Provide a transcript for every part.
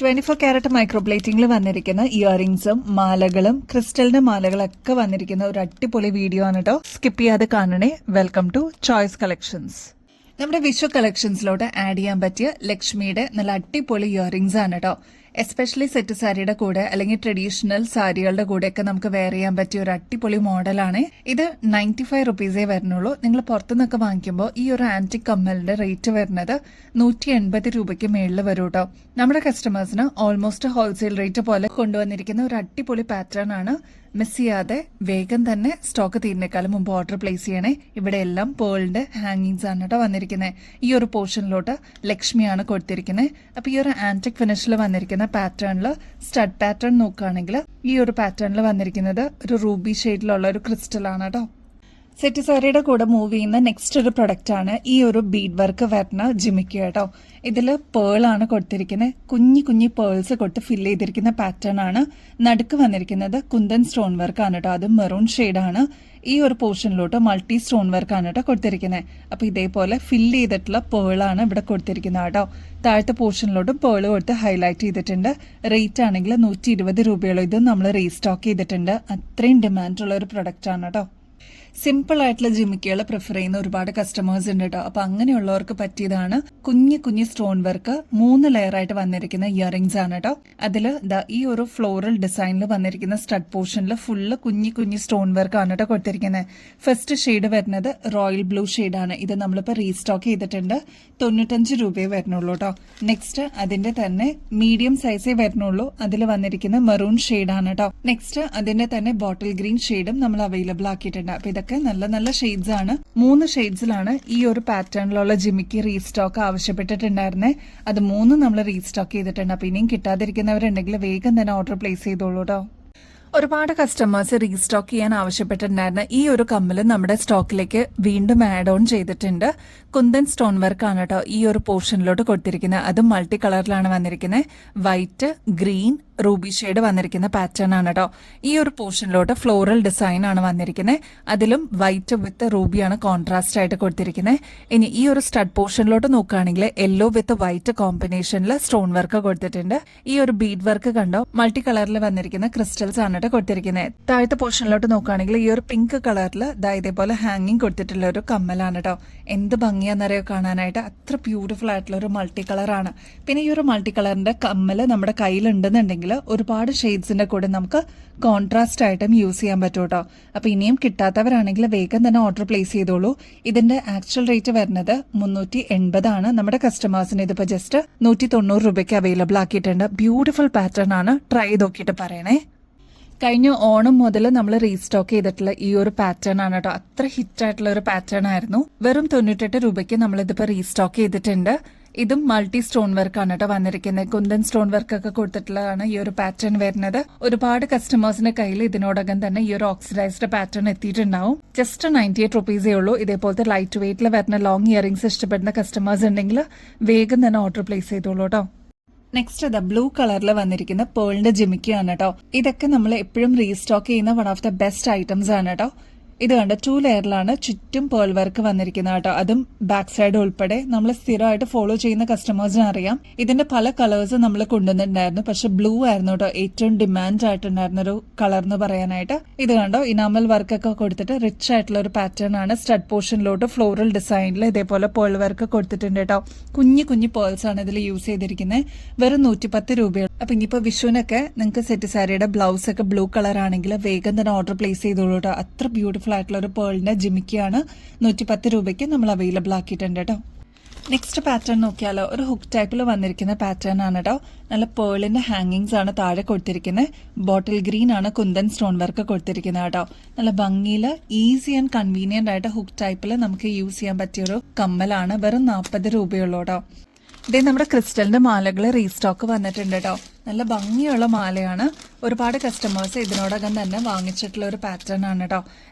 24 carrot മൈക്രോപ്ലേറ്റിംഗിൽ വന്നിരിക്കുന്ന ഇയറിംഗ്സും മാലകളും ക്രിസ്റ്റലിന്റെ മാലകളൊക്കെ വന്നിരിക്കുന്ന ഒരു അടിപൊളി വീഡിയോ ആണ് കേട്ടോ. സ്കിപ്പ് ചെയ്യാതെ കാണണേ. Welcome to choice collections. നമ്മുടെ വിഷു കളക്ഷൻസിലോട്ട് ആഡ് ചെയ്യാൻ പറ്റിയ ലക്ഷ്മിയുടെ നല്ല അടിപൊളി ഇയറിംഗ്സ് ആണ് കേട്ടോ. എസ്പെഷ്യലി സെറ്റ് സാരിയുടെ കൂടെ അല്ലെങ്കിൽ ട്രഡീഷണൽ സാരികളുടെ കൂടെയൊക്കെ നമുക്ക് വെയർ ചെയ്യാൻ പറ്റിയ ഒരു അടിപൊളി മോഡലാണ് ഇത്. 95 റുപ്പീസേ വരുന്നുള്ളൂ. നിങ്ങൾ പുറത്തുനിന്നൊക്കെ വാങ്ങിക്കുമ്പോൾ ഈ ഒരു ആന്റിക് കമ്മലിന്റെ റേറ്റ് വരുന്നത് 180 രൂപയ്ക്ക് മേളിൽ വരും കേട്ടോ. നമ്മുടെ കസ്റ്റമേഴ്സിന് ഓൾമോസ്റ്റ് ഹോൾസെയിൽ റേറ്റ് പോലെ കൊണ്ടുവന്നിരിക്കുന്ന ഒരു അടിപൊളി പാറ്റേൺ ആണ്. മിസ് ചെയ്യാതെ വേഗം തന്നെ സ്റ്റോക്ക് തീരുന്നേക്കാളും മുമ്പ് ഓർഡർ പ്ലേസ് ചെയ്യണേ. ഇവിടെ എല്ലാം പേളിന്റെ ഹാങ്ങിങ്സ് ആണ് കേട്ടോ വന്നിരിക്കുന്നത്. ഈ ഒരു പോർഷനിലോട്ട് ലക്ഷ്മിയാണ് കൊടുത്തിരിക്കുന്നത്. അപ്പൊ ഈ ഒരു ആന്റിക് ഫിനിഷിൽ വന്നിരിക്കുന്ന പാറ്റേണിൽ സ്റ്റഡ് പാറ്റേൺ നോക്കുകയാണെങ്കിൽ ഈ ഒരു പാറ്റേണിൽ വന്നിരിക്കുന്നത് ഒരു റൂബി ഷെയ്ഡിലുള്ള ഒരു ക്രിസ്റ്റൽ ആണ് കേട്ടോ. സെറ്റ് സാരിയുടെ കൂടെ മൂവ് ചെയ്യുന്ന നെക്സ്റ്റ് ഒരു പ്രൊഡക്റ്റ് ആണ് ഈ ഒരു ബീഡ് വർക്ക് വരുന്ന ജിമിക്ക് കേട്ടോ. ഇതില് പേൾ ആണ് കൊടുത്തിരിക്കുന്നത്. കുഞ്ഞി പേൾസ് കൊടുത്ത് ഫില്ല് ചെയ്തിരിക്കുന്ന പാറ്റേൺ ആണ്. നടുക്ക് വന്നിരിക്കുന്നത് കുന്തൻ സ്റ്റോൺ വർക്ക് ആണ് കേട്ടോ. അത് മെറൂൺ ഷെയ്ഡാണ്. ഈ ഒരു പോർഷനിലോട്ട് മൾട്ടി സ്റ്റോൺ വർക്ക് ആണ് കേട്ടോ കൊടുത്തിരിക്കുന്നത്. അപ്പൊ ഇതേപോലെ ഫില്ല് ചെയ്തിട്ടുള്ള പേളാണ് ഇവിടെ കൊടുത്തിരിക്കുന്നത് കേട്ടോ. താഴത്തെ പോർഷനിലോട്ട് പേള് കൊടുത്ത് ഹൈലൈറ്റ് ചെയ്തിട്ടുണ്ട്. റേറ്റ് ആണെങ്കിൽ 120 രൂപയോളം. ഇത് നമ്മൾ റീസ്റ്റോക്ക് ചെയ്തിട്ടുണ്ട്. അത്രയും ഡിമാൻഡുള്ള ഒരു പ്രൊഡക്റ്റ് ആണ് കേട്ടോ. സിമ്പിൾ ആയിട്ടുള്ള ജിമിക്കുകൾ പ്രിഫർ ചെയ്യുന്ന ഒരുപാട് കസ്റ്റമേഴ്സ് ഉണ്ട് കേട്ടോ. അപ്പൊ അങ്ങനെയുള്ളവർക്ക് പറ്റിയതാണ്. കുഞ്ഞു സ്റ്റോൺ വർക്ക് 3 ലെയർ ആയിട്ട് വന്നിരിക്കുന്ന ഇയറിംഗ്സ് ആണ് കേട്ടോ. അതിൽ ഈ ഒരു ഫ്ലോറൽ ഡിസൈനിൽ വന്നിരിക്കുന്ന സ്റ്റഡ് പോർഷനിൽ ഫുള്ള് കുഞ്ഞു സ്റ്റോൺ വർക്ക് ആണ് കേട്ടോ കൊടുത്തിരിക്കുന്നത്. ഫസ്റ്റ് ഷെയ്ഡ് വരുന്നത് റോയൽ ബ്ലൂ ഷെയ്ഡാണ്. ഇത് നമ്മളിപ്പോൾ റീസ്റ്റോക്ക് ചെയ്തിട്ടുണ്ട്. 95 രൂപയെ വരുന്നുള്ളൂ കേട്ടോ. നെക്സ്റ്റ് അതിന്റെ തന്നെ മീഡിയം സൈസേ വരുന്നുള്ളൂ. അതിൽ വന്നിരിക്കുന്ന മെറൂൺ ഷെയ്ഡാണ് കേട്ടോ. നെക്സ്റ്റ് അതിന്റെ തന്നെ ബോട്ടിൽ ഗ്രീൻ ഷെയ്ഡും നമ്മൾ അവൈലബിൾ ആക്കിയിട്ടുണ്ട്. അപ്പൊ ഇതൊക്കെ നല്ല ഷെയ്ഡ്സ് ആണ്. 3 ഷെയ്ഡ്സിലാണ് ഈ ഒരു പാറ്റേണിലുള്ള ജിമിക്ക് റീസ്റ്റോക്ക് ആവശ്യപ്പെട്ടിട്ടുണ്ടായിരുന്നേ. അത് 3 നമ്മൾ റീസ്റ്റോക്ക് ചെയ്തിട്ടുണ്ട്. അപ്പൊ ഇനിയും കിട്ടാതിരിക്കുന്നവരുണ്ടെങ്കിൽ വേഗം തന്നെ ഓർഡർ പ്ലേസ് ചെയ്തോളൂ കേട്ടോ. ഒരുപാട് കസ്റ്റമേഴ്സ് റീസ്റ്റോക്ക് ചെയ്യാൻ ആവശ്യപ്പെട്ടിട്ടുണ്ടായിരുന്ന ഈ ഒരു കമ്മല് നമ്മുടെ സ്റ്റോക്കിലേക്ക് വീണ്ടും ആഡ് ഓൺ ചെയ്തിട്ടുണ്ട്. കുന്തൻ സ്റ്റോൺ വർക്ക് ആണ് കേട്ടോ ഈ ഒരു പോർഷനിലോട്ട് കൊടുത്തിരിക്കുന്നത്. അതും മൾട്ടി കളറിലാണ് വന്നിരിക്കുന്നത്. വൈറ്റ്, ഗ്രീൻ, റൂബി ഷെയ്ഡ് വന്നിരിക്കുന്ന പാറ്റേൺ ആണ് കേട്ടോ. ഈ ഒരു പോർഷനിലോട്ട് ഫ്ലോറൽ ഡിസൈൻ ആണ് വന്നിരിക്കുന്നത്. അതിലും വൈറ്റ് വിത്ത് റൂബിയാണ് കോൺട്രാസ്റ്റ് ആയിട്ട് കൊടുത്തിരിക്കുന്നത്. ഇനി ഈ ഒരു സ്റ്റഡ് പോർഷനിലോട്ട് നോക്കുകയാണെങ്കിൽ യെല്ലോ വിത്ത് വൈറ്റ് കോമ്പിനേഷനിൽ സ്റ്റോൺ വർക്ക് കൊടുത്തിട്ടുണ്ട്. ഈ ഒരു ബീഡ് വർക്ക് കണ്ടോ മൾട്ടി കളറിൽ വന്നിരിക്കുന്ന ക്രിസ്റ്റൽസ് ആണ് കൊടുത്തിരിക്കുന്നത്. താഴത്തെ പോർഷനിലോട്ട് നോക്കുകയാണെങ്കിൽ ഈ ഒരു പിങ്ക് കളറിൽ ഇതേപോലെ ഹാങ്ങിങ് കൊടുത്തിട്ടുള്ള ഒരു കമ്മലാണ് കേട്ടോ. എന്ത് ഭംഗിയാന്നറിയോ കാണാനായിട്ട്. അത്ര ബ്യൂട്ടിഫുൾ ആയിട്ടുള്ള ഒരു മൾട്ടി കളറാണ്. പിന്നെ ഈ ഒരു മൾട്ടി കളറിന്റെ കമ്മല് നമ്മുടെ കയ്യിലുണ്ടെന്നുണ്ടെങ്കിൽ ഒരുപാട് ഷെയ്ഡ്സിന്റെ കൂടെ നമുക്ക് കോൺട്രാസ്റ്റ് ആയിട്ടും യൂസ് ചെയ്യാൻ പറ്റും കേട്ടോ. അപ്പൊ ഇനിയും കിട്ടാത്തവരാണെങ്കിൽ വേഗം തന്നെ ഓർഡർ പ്ലേസ് ചെയ്തോളൂ. ഇതിന്റെ ആക്ച്വൽ റേറ്റ് വരുന്നത് 380 ആണ്. നമ്മുടെ കസ്റ്റമേഴ്സിന് ഇതിപ്പോ ജസ്റ്റ് 190 രൂപയ്ക്ക് അവൈലബിൾ ആക്കിയിട്ടുണ്ട്. ബ്യൂട്ടിഫുൾ പാറ്റേൺ ആണ്. ട്രൈ ചെയ്ത് നോക്കിയിട്ട് പറയണേ. കഴിഞ്ഞ ഓണം മുതൽ നമ്മൾ റീസ്റ്റോക്ക് ചെയ്തിട്ടുള്ള ഈ ഒരു പാറ്റേൺ ആണ് കേട്ടോ. അത്ര ഹിറ്റ് ആയിട്ടുള്ള ഒരു പാറ്റേൺ ആയിരുന്നു. വെറും 98 രൂപയ്ക്ക് നമ്മളിതിപ്പോ റീസ്റ്റോക്ക് ചെയ്തിട്ടുണ്ട്. ഇതും മൾട്ടി സ്റ്റോൺ വർക്ക് ആണ് കേട്ടോ വന്നിരിക്കുന്നത്. കുന്തൻ സ്റ്റോൺ വർക്ക് ഒക്കെ കൊടുത്തിട്ടുള്ളതാണ് ഈ ഒരു പാറ്റേൺ വരുന്നത്. ഒരുപാട് കസ്റ്റമേഴ്സിന്റെ കയ്യിൽ ഇതിനോടകം തന്നെ ഈ ഒരു ഓക്സിഡൈസ്ഡ് പാറ്റേൺ എത്തിയിട്ടുണ്ടാവും. ജസ്റ്റ് 98 റുപ്പീസേ ഉള്ളൂ. ഇതേപോലത്തെ ലൈറ്റ് വെയിറ്റിൽ വരുന്ന ലോങ് ഇയറിംഗ്സ് ഇഷ്ടപ്പെടുന്ന കസ്റ്റമേഴ്സ് ഉണ്ടെങ്കിൽ വേഗം തന്നെ ഓർഡർ പ്ലേസ് ചെയ്തോളൂ കേട്ടോ. നെക്സ്റ്റ് ബ്ലൂ കളറിൽ വന്നിരിക്കുന്ന പേളിന്റെ ജിമിക്കാണ് കേട്ടോ. ഇതൊക്കെ നമ്മൾ എപ്പോഴും റീസ്റ്റോക്ക് ചെയ്യുന്ന one of the best items ആണ് കേട്ടോ. ഇത് കണ്ട 2 ലെയറിലാണ് ചുറ്റും പേൾ വർക്ക് വന്നിരിക്കുന്നത് കേട്ടോ. അതും ബാക്ക് സൈഡ് ഉൾപ്പെടെ നമ്മൾ സ്ഥിരമായിട്ട് ഫോളോ ചെയ്യുന്ന കസ്റ്റമേഴ്സിന് അറിയാം. ഇതിന്റെ പല കളേഴ്സ് നമ്മൾ കൊണ്ടുവന്നിട്ടുണ്ടായിരുന്നു. പക്ഷെ ബ്ലൂ ആയിരുന്നു കേട്ടോ ഏറ്റവും ഡിമാൻഡ് ആയിട്ടുണ്ടായിരുന്ന ഒരു കളർ എന്ന് പറയാനായിട്ട്. ഇത് കണ്ടോ ഇനാമൽ വർക്കൊക്കെ കൊടുത്തിട്ട് റിച്ച് ആയിട്ടുള്ള ഒരു പാറ്റേൺ ആണ്. സ്റ്റഡ് പോർഷനിലോട്ട് ഫ്ലോറൽ ഡിസൈനിൽ ഇതേപോലെ പേൾ വർക്ക് കൊടുത്തിട്ടുണ്ട് കേട്ടോ. കുഞ്ഞു പേൾസ് ആണ് ഇതിൽ യൂസ് ചെയ്തിരിക്കുന്നത്. വെറും 110 രൂപയാണ്. അപ്പൊ ഇനിയിപ്പോ വിഷുവിനൊക്കെ നിങ്ങൾക്ക് സെറ്റ് സാരിയുടെ ബ്ലൗസ് ഒക്കെ ബ്ലൂ കളർ ആണെങ്കിൽ വേഗം തന്നെ ഓർഡർ പ്ലേസ് ചെയ്തോളൂ കേട്ടോ. അത്ര ബ്യൂട്ടിഫുൾ ആയിട്ടുള്ള ഒരു പേളിന്റെ ജിമിക്കാണ്. 110 രൂപയ്ക്ക് നമ്മൾ അവൈലബിൾ ആക്കിയിട്ടുണ്ട് കേട്ടോ. നെക്സ്റ്റ് പാറ്റേൺ നോക്കിയാലോ. ഒരു ഹുക്ക് ടൈപ്പിൽ വന്നിരിക്കുന്ന പാറ്റേൺ ആണ് കേട്ടോ. നല്ല പേളിന്റെ ഹാങ്ങിങ്സ് ആണ് താഴെ കൊടുത്തിരിക്കുന്നത്. ബോട്ടിൽ ഗ്രീൻ ആണ് കുന്തൻ സ്റ്റോൺ വർക്ക് കൊടുത്തിരിക്കുന്നത് കേട്ടോ. നല്ല ഭംഗിയിൽ ഈസി ആൻഡ് കൺവീനിയന്റ് ആയിട്ട് ഹുക്ക് ടൈപ്പിൽ നമുക്ക് യൂസ് ചെയ്യാൻ പറ്റിയൊരു കമ്മലാണ്. വെറും 40 രൂപയുള്ളൂ കേട്ടോ. ഇതേ നമ്മുടെ ക്രിസ്റ്റലിന്റെ മാലകൾ റീസ്റ്റോക്ക് വന്നിട്ടുണ്ട് കേട്ടോ. നല്ല ഭംഗിയുള്ള മാലയാണ്. ഒരുപാട് കസ്റ്റമേഴ്സ് ഇതിനോടകം തന്നെ വാങ്ങിച്ചിട്ടുള്ള ഒരു പാറ്റേൺ ആണ് കേട്ടോ.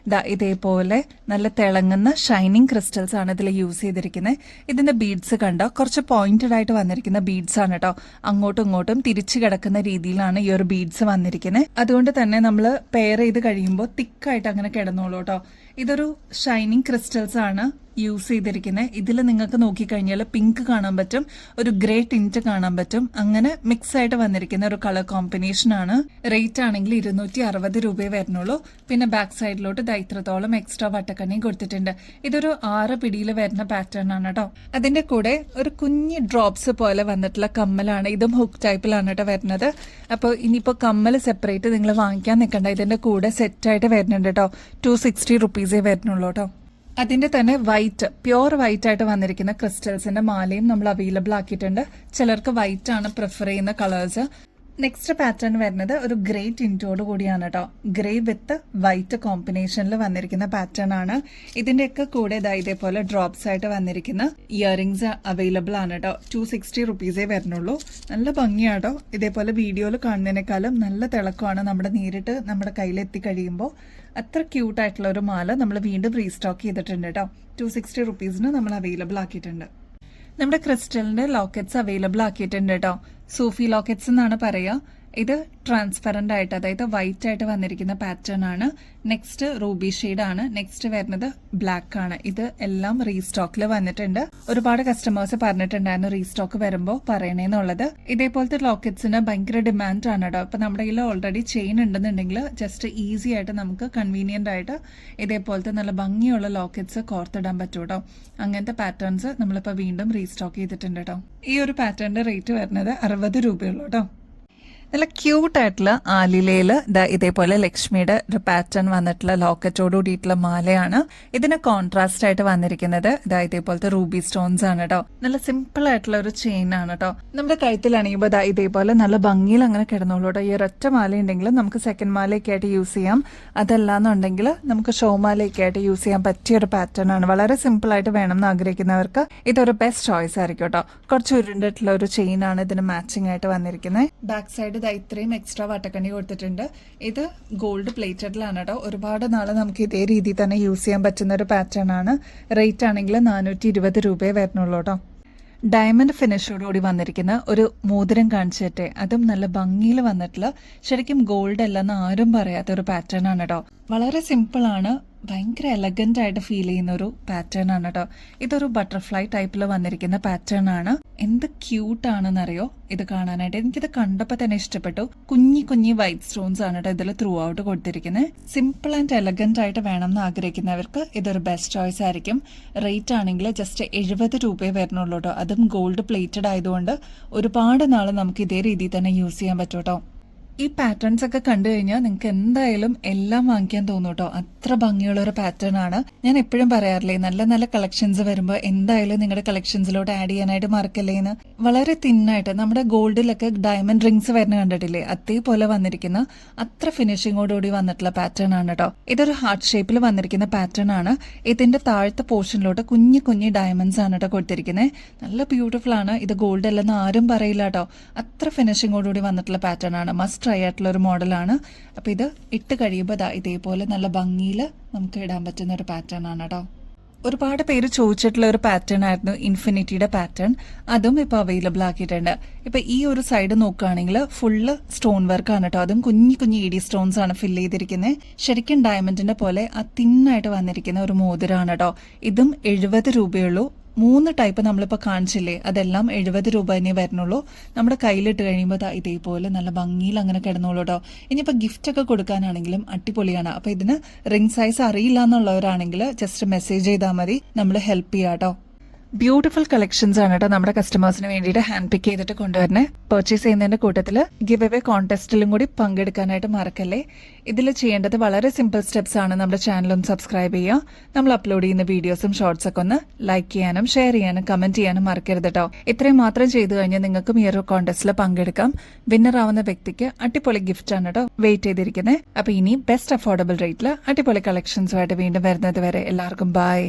ഇതേപോലെ നല്ല തിളങ്ങുന്ന ഷൈനിങ് ക്രിസ്റ്റൽസ് ആണ് ഇതിൽ യൂസ് ചെയ്തിരിക്കുന്നത്. ഇതിന്റെ ബീഡ്സ് കണ്ടോ കുറച്ച് പോയിന്റഡ് ആയിട്ട് വന്നിരിക്കുന്ന ബീഡ്സ് ആണ് കേട്ടോ. അങ്ങോട്ടും ഇങ്ങോട്ടും തിരിച്ചു കിടക്കുന്ന രീതിയിലാണ് ഈ ഒരു ബീഡ്സ് വന്നിരിക്കുന്നത്. അതുകൊണ്ട് തന്നെ നമ്മൾ പെയർ ചെയ്ത് കഴിയുമ്പോൾ തിക്കായിട്ട് അങ്ങനെ കിടന്നോളൂ കേട്ടോ. ഇതൊരു ഷൈനിങ് ക്രിസ്റ്റൽസ് ആണ് യൂസ് ചെയ്തിരിക്കുന്നത്. ഇതിൽ നിങ്ങൾക്ക് നോക്കിക്കഴിഞ്ഞാൽ പിങ്ക് കാണാൻ പറ്റും, ഒരു ഗ്രേ ടിന്റ് കാണാൻ പറ്റും. അങ്ങനെ മിക്സ് ആയിട്ട് വന്നിരിക്കുന്ന ഒരു കളർ കോമ്പിനേഷൻ ആണ്. റേറ്റ് ആണെങ്കിൽ 260 രൂപയെ വരുന്നുള്ളൂ. പിന്നെ ബാക്ക് സൈഡിലോട്ട് ഇത്രത്തോളം എക്സ്ട്രാ വട്ടക്കണ്ണിയും കൊടുത്തിട്ടുണ്ട്. ഇതൊരു 6 പിടിയിൽ വരുന്ന പാറ്റേൺ ആണ് കേട്ടോ. അതിന്റെ കൂടെ ഒരു കുഞ്ഞ് ഡ്രോപ്സ് പോലെ വന്നിട്ടുള്ള കമ്മലാണ്. ഇതും ഹുക്ക് ടൈപ്പിലാണ് കേട്ടോ വരുന്നത്. അപ്പോൾ ഇനിയിപ്പോൾ കമ്മൽ സെപ്പറേറ്റ് നിങ്ങൾ വാങ്ങിക്കാൻ നിൽക്കണ്ട, ഇതിന്റെ കൂടെ സെറ്റായിട്ട് വരുന്നുണ്ട് കേട്ടോ. 260 റുപ്പീസേ വരുന്നുള്ളൂ കേട്ടോ. അതിന്റെ തന്നെ വൈറ്റ്, പ്യുവർ വൈറ്റ് ആയിട്ട് വന്നിരിക്കുന്ന ക്രിസ്റ്റൽസിന്റെ മാലയും നമ്മൾ അവൈലബിൾ ആക്കിയിട്ടുണ്ട്. ചിലർക്ക് വൈറ്റ് ആണ് പ്രിഫർ ചെയ്യുന്ന കളേഴ്സ്. നെക്സ്റ്റ് പാറ്റേൺ വരുന്നത് ഒരു ഗ്രേ ടിൻറ്റോട് കൂടിയാണ് കേട്ടോ. ഗ്രേ വിത്ത് വൈറ്റ് കോമ്പിനേഷനിൽ വന്നിരിക്കുന്ന പാറ്റേൺ ആണ്. ഇതിന്റെയൊക്കെ കൂടെ ഇതേപോലെ ഡ്രോപ്സ് ആയിട്ട് വന്നിരിക്കുന്ന ഇയറിംഗ്സ് അവൈലബിൾ ആണ് കേട്ടോ. 260 റുപ്പീസേ വരുന്നുള്ളൂ. നല്ല ഭംഗിയാട്ടോ. ഇതേപോലെ വീഡിയോയിൽ കാണുന്നതിനേക്കാളും നല്ല തിളക്കമാണ് നേരിട്ട് നമ്മുടെ കയ്യിലെത്തി കഴിയുമ്പോൾ. അത്ര ക്യൂട്ടായിട്ടുള്ള ഒരു മാല നമ്മൾ വീണ്ടും റീസ്റ്റോക്ക് ചെയ്തിട്ടുണ്ട് കേട്ടോ. 260 റുപ്പീസിന് നമ്മൾ അവൈലബിൾ ആക്കിയിട്ടുണ്ട്. നമ്മുടെ ക്രിസ്റ്റലിന്റെ ലോക്കറ്റ്സ് അവൈലബിൾ ആക്കിയിട്ടുണ്ട് കേട്ടോ. സൂഫി ലോക്കറ്റ്സ് എന്നാണ് പറയുക. ഇത് ട്രാൻസ്പെറന്റ് ആയിട്ട്, അതായത് വൈറ്റ് ആയിട്ട് വന്നിരിക്കുന്ന പാറ്റേൺ ആണ്. നെക്സ്റ്റ് റൂബി ഷെയ്ഡ് ആണ്. നെക്സ്റ്റ് വരുന്നത് ബ്ലാക്ക് ആണ്. ഇത് എല്ലാം റീസ്റ്റോക്കിൽ വന്നിട്ടുണ്ട്. ഒരുപാട് കസ്റ്റമേഴ്സ് പറഞ്ഞിട്ടുണ്ടായിരുന്നു റീസ്റ്റോക്ക് വരുമ്പോൾ പറയണേന്നുള്ളത്. ഇതേപോലത്തെ ലോക്കറ്റ്സിന് ഭയങ്കര ഡിമാൻഡ് ആണ് കേട്ടോ. ഇപ്പൊ നമ്മുടെ കയ്യിൽ ഓൾറെഡി ചെയിൻ ഉണ്ടെന്നുണ്ടെങ്കിൽ ജസ്റ്റ് ഈസി ആയിട്ട് നമുക്ക് കൺവീനിയന്റ് ആയിട്ട് ഇതേപോലത്തെ നല്ല ഭംഗിയുള്ള ലോക്കറ്റ്സ് കോർത്തിടാൻ പറ്റും കേട്ടോ. അങ്ങനത്തെ പാറ്റേൺസ് നമ്മളിപ്പോൾ വീണ്ടും റീസ്റ്റോക്ക് ചെയ്തിട്ടുണ്ട് കേട്ടോ. ഈ ഒരു പാറ്റേണിന്റെ റേറ്റ് വരുന്നത് 60 രൂപയുള്ളൂ കേട്ടോ. നല്ല ക്യൂട്ടായിട്ടുള്ള ആലിലയിൽ ഇതേപോലെ ലക്ഷ്മിയുടെ ഒരു പാറ്റേൺ വന്നിട്ടുള്ള ലോക്കറ്റോട് കൂടിയിട്ടുള്ള മാലയാണ്. ഇതിന് കോൺട്രാസ്റ്റ് ആയിട്ട് വന്നിരിക്കുന്നത് ഇതേപോലത്തെ റൂബി സ്റ്റോൺസ് ആണ് കേട്ടോ. നല്ല സിമ്പിൾ ആയിട്ടുള്ള ഒരു ചെയിൻ ആണ് കേട്ടോ. നമ്മുടെ കഴുത്തിലാണെങ്കിൽ ഇതേപോലെ നല്ല ഭംഗിയിൽ അങ്ങനെ കിടന്നോളൂ കേട്ടോ. ഈ ഒരൊറ്റ മാല ഉണ്ടെങ്കിൽ നമുക്ക് സെക്കൻഡ് മാലയൊക്കെ ആയിട്ട് യൂസ് ചെയ്യാം. അതല്ലാന്നുണ്ടെങ്കിൽ നമുക്ക് ഷോ മാലയൊക്കെ ആയിട്ട് യൂസ് ചെയ്യാൻ പറ്റിയ ഒരു പാറ്റേൺ ആണ്. വളരെ സിമ്പിൾ ആയിട്ട് വേണം എന്ന് ആഗ്രഹിക്കുന്നവർക്ക് ഇതൊരു ബെസ്റ്റ് ചോയ്സ് ആയിരിക്കും കേട്ടോ. കുറച്ച് ഉരുണ്ടിട്ടുള്ള ഒരു ചെയിൻ ആണ് ഇതിന് മാച്ചിങ് ആയിട്ട് വന്നിരിക്കുന്നത്. ബാക്ക് സൈഡ് ഇത്രയും എക്സ്ട്രാ വട്ടക്കണ്ണി കൊടുത്തിട്ടുണ്ട്. ഇത് ഗോൾഡ് പ്ലേറ്റഡിലാണ് കേട്ടോ. ഒരുപാട് നാളെ നമുക്ക് ഇതേ രീതിയിൽ തന്നെ യൂസ് ചെയ്യാൻ പറ്റുന്ന ഒരു പാറ്റേൺ ആണ്. റേറ്റ് ആണെങ്കിൽ 420 രൂപയെ വരുന്നുള്ളൂ കേട്ടോ. ഡയമണ്ട് ഫിനിഷോടുകൂടി വന്നിരിക്കുന്ന ഒരു മോതിരം കാണിച്ചിട്ടെ, അതും നല്ല ഭംഗിയിൽ വന്നിട്ടുള്ള, ശരിക്കും ഗോൾഡ് അല്ലെന്ന് ആരും പറയാത്ത ഒരു പാറ്റേൺ ആണ് കേട്ടോ. വളരെ സിമ്പിൾ ആണ്, ഭയങ്കര എലഗന്റ് ആയിട്ട് ഫീൽ ചെയ്യുന്ന ഒരു പാറ്റേൺ ആണ് കേട്ടോ. ഇതൊരു ബട്ടർഫ്ലൈ ടൈപ്പിൽ വന്നിരിക്കുന്ന പാറ്റേൺ ആണ്. എന്ത് ക്യൂട്ട് ആണെന്നറിയോ ഇത് കാണാനായിട്ട്. എനിക്കിത് കണ്ടപ്പോൾ തന്നെ ഇഷ്ടപ്പെട്ടു. കുഞ്ഞി വൈറ്റ് സ്റ്റോൺസ് ആണ് കേട്ടോ ഇതിൽ ത്രൂ ഔട്ട് കൊടുത്തിരിക്കുന്നത്. സിമ്പിൾ ആൻഡ് എലഗന്റ് ആയിട്ട് വേണം എന്ന് ആഗ്രഹിക്കുന്നവർക്ക് ഇതൊരു ബെസ്റ്റ് ചോയ്സ് ആയിരിക്കും. റേറ്റ് ആണെങ്കിൽ ജസ്റ്റ് 70 രൂപയെ വരുന്നുള്ളൂ കേട്ടോ. അതും ഗോൾഡ് പ്ലേറ്റഡ് ആയതുകൊണ്ട് ഒരുപാട് നാൾ നമുക്ക് ഇതേ രീതിയിൽ തന്നെ യൂസ് ചെയ്യാൻ പറ്റും കേട്ടോ. ഈ പാറ്റേൺസ് ഒക്കെ കണ്ടു കഴിഞ്ഞാൽ നിങ്ങൾക്ക് എന്തായാലും എല്ലാം വാങ്ങിക്കാൻ തോന്നും കേട്ടോ. അത്ര ഭംഗിയുള്ള ഒരു പാറ്റേൺ ആണ്. ഞാൻ എപ്പോഴും പറയാറില്ലേ, നല്ല നല്ല കളക്ഷൻസ് വരുമ്പോൾ എന്തായാലും നിങ്ങളുടെ കളക്ഷൻസിലോട്ട് ആഡ് ചെയ്യാനായിട്ട് മറക്കല്ലേന്ന്. വളരെ തിന്നായിട്ട് നമ്മുടെ ഗോൾഡിലൊക്കെ ഡയമണ്ട് റിങ്സ് വരുന്ന കണ്ടിട്ടില്ലേ, അതേപോലെ വന്നിരിക്കുന്ന അത്ര ഫിനിഷിങ്ങോടുകൂടി വന്നിട്ടുള്ള പാറ്റേൺ ആണ് കേട്ടോ. ഇതൊരു ഹാർട്ട് ഷേപ്പിൽ വന്നിരിക്കുന്ന പാറ്റേൺ ആണ്. ഇതിന്റെ താഴത്തെ പോർഷനിലോട്ട് കുഞ്ഞു ഡയമണ്ട്സ് ആണ് കേട്ടോ കൊടുത്തിരിക്കുന്നത്. നല്ല ബ്യൂട്ടിഫുൾ ആണ്. ഇത് ഗോൾഡ് അല്ലെന്ന് ആരും പറയില്ല കേട്ടോ. അത്ര ഫിനിഷിങ്ങോടുകൂടി വന്നിട്ടുള്ള പാറ്റേൺ ആണ്. മസ്റ്റ് ട്രൈ ആയിട്ടുള്ള ഒരു മോഡലാണ്. അപ്പോൾ ഇത് ഇട്ട് കഴിയുമ്പോൾ ഇതേപോലെ നല്ല ഭംഗിയിൽ നമുക്ക് ഇടാൻ പറ്റുന്ന ഒരു പാറ്റേൺ ആണ് കേട്ടോ. ഒരുപാട് പേര് ചോദിച്ചിട്ടുള്ള ഒരു പാറ്റേൺ ആയിരുന്നു ഇൻഫിനിറ്റിയുടെ പാറ്റേൺ. അതും ഇപ്പോൾ അവൈലബിൾ ആക്കിയിട്ടുണ്ട്. ഇപ്പം ഈ ഒരു സൈഡ് നോക്കുകയാണെങ്കിൽ ഫുള്ള് സ്റ്റോൺ വർക്ക് ആണ് കേട്ടോ. അതും കുഞ്ഞു ഇഡി സ്റ്റോൺസ് ആണ് ഫില്ല് ചെയ്തിരിക്കുന്നത്. ശരിക്കും ഡയമണ്ടിന്റെ പോലെ ആ തിന്നായിട്ട് വന്നിരിക്കുന്ന ഒരു മോതിരമാണ് കേട്ടോ. ഇതും 70 രൂപയുള്ളൂ. 3 ടൈപ്പ് നമ്മളിപ്പോൾ കാണിച്ചില്ലേ, അതെല്ലാം 70 രൂപ തന്നെ വരുന്നുള്ളൂ. നമ്മുടെ കയ്യിലിട്ട് കഴിയുമ്പോൾ ഇതേപോലെ നല്ല ഭംഗിയിൽ അങ്ങനെ കിടന്നുള്ളൂ കേട്ടോ. ഇനിയിപ്പോൾ ഗിഫ്റ്റ് ഒക്കെ കൊടുക്കാനാണെങ്കിലും അടിപൊളിയാണ്. അപ്പോൾ ഇതിന് റിംഗ് സൈസ് അറിയില്ല എന്നുള്ളവരാണെങ്കിൽ ജസ്റ്റ് മെസ്സേജ് ചെയ്താൽ മതി, നമ്മൾ ഹെൽപ്പ് ചെയ്യാം കേട്ടോ. ബ്യൂട്ടിഫുൾ കളക്ഷൻസ് ആണ് കേട്ടോ നമ്മുടെ കസ്റ്റമേഴ്സിന് വേണ്ടിയിട്ട് ഹാൻഡ് പിക്ക് ചെയ്തിട്ട് കൊണ്ടുവരണേ. പർച്ചേസ് ചെയ്യുന്നതിന്റെ കൂട്ടത്തിൽ ഗിവ് അവേ കോൺടെസ്റ്റിലും കൂടി പങ്കെടുക്കാനായിട്ട് മറക്കല്ലേ. ഇതിൽ ചെയ്യേണ്ടത് വളരെ സിമ്പിൾ സ്റ്റെപ്സ് ആണ്. നമ്മുടെ ചാനലൊന്ന് സബ്സ്ക്രൈബ് ചെയ്യുക. നമ്മൾ അപ്ലോഡ് ചെയ്യുന്ന വീഡിയോസും ഷോർട്സ് ഒക്കെ ഒന്ന് ലൈക്ക് ചെയ്യാനും ഷെയർ ചെയ്യാനും കമന്റ് ചെയ്യാനും മറക്കരുത് കേട്ടോ. ഇത്രയും മാത്രം ചെയ്തു കഴിഞ്ഞാൽ നിങ്ങൾക്കും ഈ ഒരു കോൺടെസ്റ്റിൽ പങ്കെടുക്കാം. വിന്നർ ആവുന്ന വ്യക്തിക്ക് അടിപൊളി ഗിഫ്റ്റ് ആണ് കേട്ടോ വെയിറ്റ് ചെയ്തിരിക്കുന്നത്. അപ്പൊ ഇനി ബെസ്റ്റ് അഫോർഡബിൾ റേറ്റിൽ അടിപൊളി കളക്ഷൻസുമായിട്ട് വീണ്ടും വരുന്നത് വരെ എല്ലാവർക്കും ബൈ.